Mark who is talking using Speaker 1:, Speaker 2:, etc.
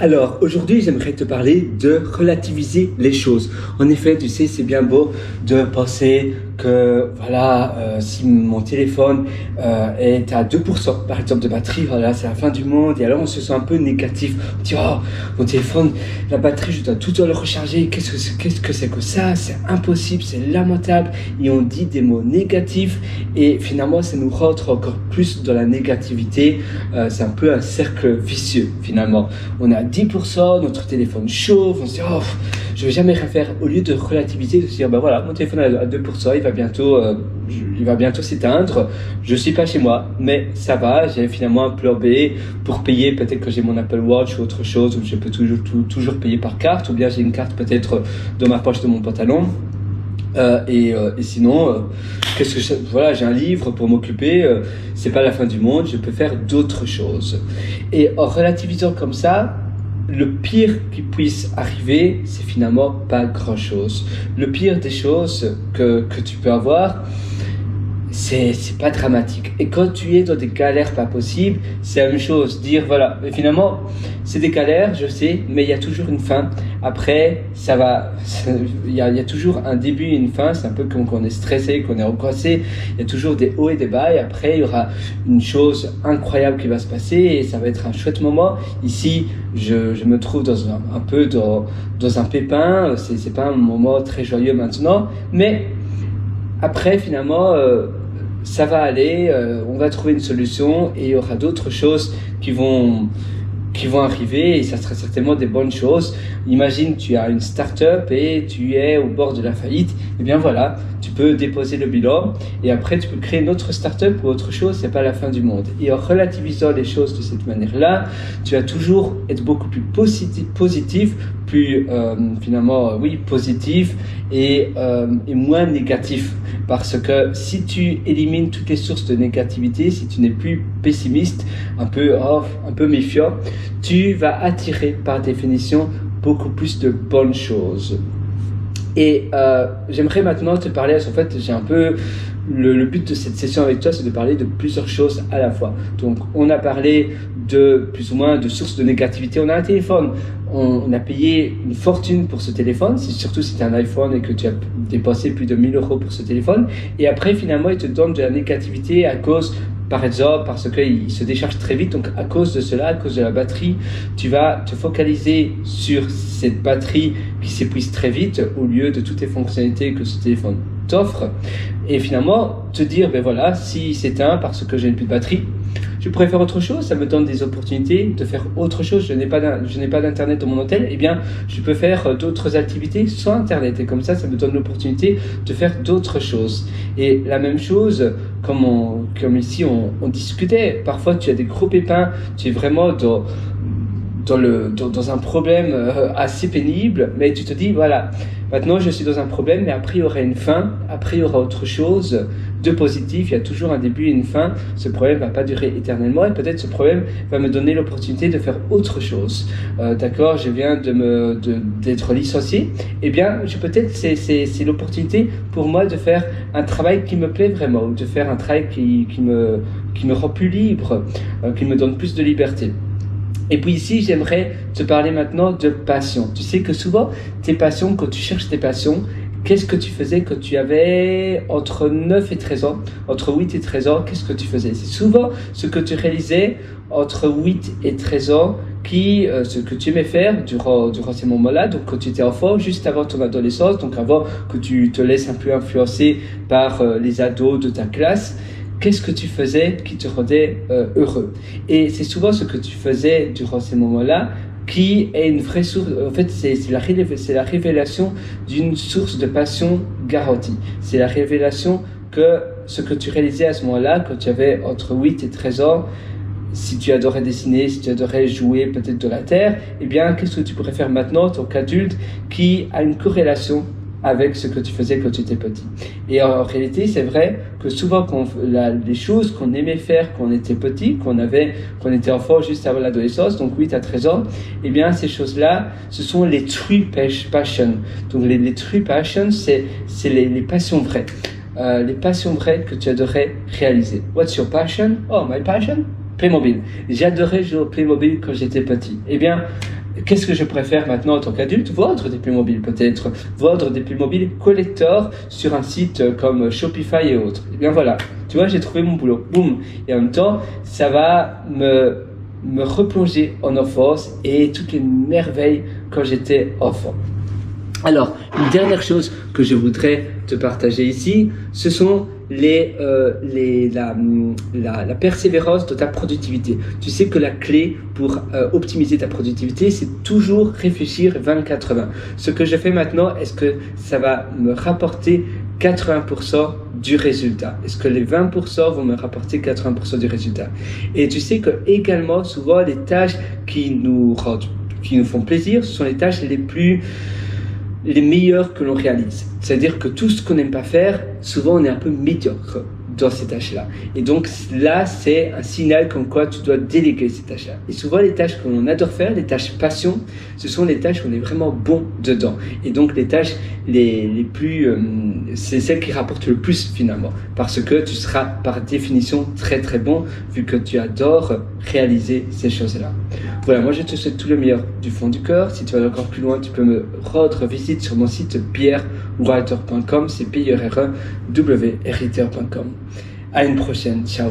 Speaker 1: Alors, aujourd'hui, j'aimerais te parler de relativiser les choses. En effet, tu sais, c'est bien beau de penser que, voilà, si mon téléphone est à 2%, par exemple, de batterie, voilà, c'est la fin du monde, et alors on se sent un peu négatif. On dit, oh, mon téléphone, la batterie, je dois tout le temps le recharger, qu'est-ce que c'est que ça? C'est impossible, c'est lamentable, et on dit des mots négatifs, et finalement, ça nous rentre encore plus dans la négativité. C'est un peu un cercle vicieux, finalement. On a 10%, notre téléphone chauffe, on se dit oh, je vais jamais rien faire. Au lieu de relativiser, de se dire ben voilà, mon téléphone est à 2%, il va bientôt s'éteindre. Je suis pas chez moi, mais ça va. J'ai finalement un plan B pour payer. Peut-être que j'ai mon Apple Watch ou autre chose, où je peux toujours payer par carte, ou bien j'ai une carte peut-être dans ma poche de mon pantalon. Et sinon, voilà, j'ai un livre pour m'occuper. C'est pas la fin du monde. Je peux faire d'autres choses. Et en relativisant comme ça, le pire qui puisse arriver, c'est finalement pas grand-chose. Le pire des choses que tu peux avoir, c'est pas dramatique. Et quand tu es dans des galères pas possibles, c'est la même chose. Dire voilà, mais finalement, c'est des galères, je sais, mais il y a toujours une fin. Après, ça va. Il y a toujours un début et une fin. C'est un peu comme quand on est stressé, qu'on est angoissé. Il y a toujours des hauts et des bas. Et après, il y aura une chose incroyable qui va se passer et ça va être un chouette moment. Ici, je me trouve un peu dans un pépin. C'est pas un moment très joyeux maintenant, mais après, finalement, ça va aller, on va trouver une solution et il y aura d'autres choses qui vont arriver et ça sera certainement des bonnes choses. Imagine, tu as une start-up et tu es au bord de la faillite. Eh bien voilà, tu peux déposer le bilan et après tu peux créer une autre start-up ou autre chose, c'est pas la fin du monde. Et en relativisant les choses de cette manière-là, tu vas toujours être beaucoup plus positif, plus positif et moins négatif. Parce que si tu élimines toutes les sources de négativité, si tu n'es plus pessimiste, un peu méfiant, tu vas attirer par définition beaucoup plus de bonnes choses. Et j'aimerais maintenant te parler, en fait, j'ai un peu le but de cette session avec toi, c'est de parler de plusieurs choses à la fois. Donc, on a parlé de plus ou moins de sources de négativité. On a un téléphone, on a payé une fortune pour ce téléphone, surtout si tu as un iPhone et que tu as dépensé plus de 1000 euros pour ce téléphone. Et après, finalement, il te donne de la négativité à cause, par exemple, parce qu'il se décharge très vite. Donc, à cause de cela, à cause de la batterie, tu vas te focaliser sur cette batterie qui s'épuise très vite au lieu de toutes les fonctionnalités que ce téléphone t'offre. Et finalement, te dire, ben voilà, si c'est s'éteint parce que j'ai plus de batterie, je pourrais faire autre chose, ça me donne des opportunités de faire autre chose. Je n'ai pas d'internet dans mon hôtel, eh bien, je peux faire d'autres activités sans internet. Et comme ça me donne l'opportunité de faire d'autres choses. Et la même chose, comme ici, on discutait. Parfois, tu as des gros pépins, tu es vraiment dans un problème assez pénible, mais tu te dis, voilà, maintenant je suis dans un problème, mais après il y aura une fin, après il y aura autre chose de positif, il y a toujours un début et une fin, ce problème va pas durer éternellement, et peut-être ce problème va me donner l'opportunité de faire autre chose. D'accord, je viens d'être licencié, eh bien, c'est l'opportunité pour moi de faire un travail qui me plaît vraiment, ou de faire un travail qui me rend plus libre, qui me donne plus de liberté. Et puis ici, j'aimerais te parler maintenant de passion. Tu sais que souvent, tes passions, quand tu cherches tes passions, qu'est-ce que tu faisais quand tu avais entre 9 et 13 ans, entre 8 et 13 ans, qu'est-ce que tu faisais? C'est souvent ce que tu réalisais entre 8 et 13 ans, ce que tu aimais faire durant ces moments-là, donc quand tu étais enfant, juste avant ton adolescence, donc avant que tu te laisses un peu influencer par les ados de ta classe. Qu'est-ce que tu faisais qui te rendait heureux? Et c'est souvent ce que tu faisais durant ces moments-là qui est une vraie source. En fait, c'est la révélation d'une source de passion garantie. C'est la révélation que ce que tu réalisais à ce moment-là, quand tu avais entre 8 et 13 ans, si tu adorais dessiner, si tu adorais jouer peut-être de la terre, eh bien, qu'est-ce que tu pourrais faire maintenant en tant qu'adulte qui a une corrélation avec ce que tu faisais quand tu étais petit. Et en réalité, c'est vrai que souvent, les choses qu'on aimait faire quand on était petit, qu'on était enfant juste avant l'adolescence, donc 8 à 13 ans, eh bien, ces choses-là, ce sont les true passions. Donc, les true passions, c'est les passions vraies. Les passions vraies que tu adorais réaliser. What's your passion? Oh, my passion? Playmobil. J'adorais jouer au Playmobil quand j'étais petit. Eh bien, qu'est-ce que je préfère maintenant en tant qu'adulte? Vendre des Playmobil peut-être, vendre des Playmobil collector sur un site comme Shopify et autres. Et bien voilà, tu vois, j'ai trouvé mon boulot, boum. Et en même temps, ça va me replonger en enfance et toutes les merveilles quand j'étais enfant. Alors, une dernière chose que je voudrais te partager ici, ce sont la persévérance de ta productivité. Tu sais que la clé pour optimiser ta productivité, c'est toujours réfléchir 20-80. Ce que je fais maintenant, est-ce que ça va me rapporter 80% du résultat? Est-ce que les 20% vont me rapporter 80% du résultat? Et tu sais que également, souvent, les tâches qui nous font plaisir, ce sont les tâches les meilleures que l'on réalise. C'est-à-dire que tout ce qu'on n'aime pas faire, souvent on est un peu médiocre dans ces tâches-là. Et donc là, c'est un signal comme quoi tu dois déléguer ces tâches-là. Et souvent, les tâches que l'on adore faire, les tâches passion, ce sont les tâches où on est vraiment bon dedans. Et donc les tâches les plus... c'est celles qui rapportent le plus finalement. Parce que tu seras par définition très très bon vu que tu adores réaliser ces choses-là. Voilà, moi je te souhaite tout le meilleur du fond du cœur. Si tu vas encore plus loin, tu peux me rendre visite sur mon site pierrewriter.com, c'est pierrewriter.com. À une prochaine, ciao.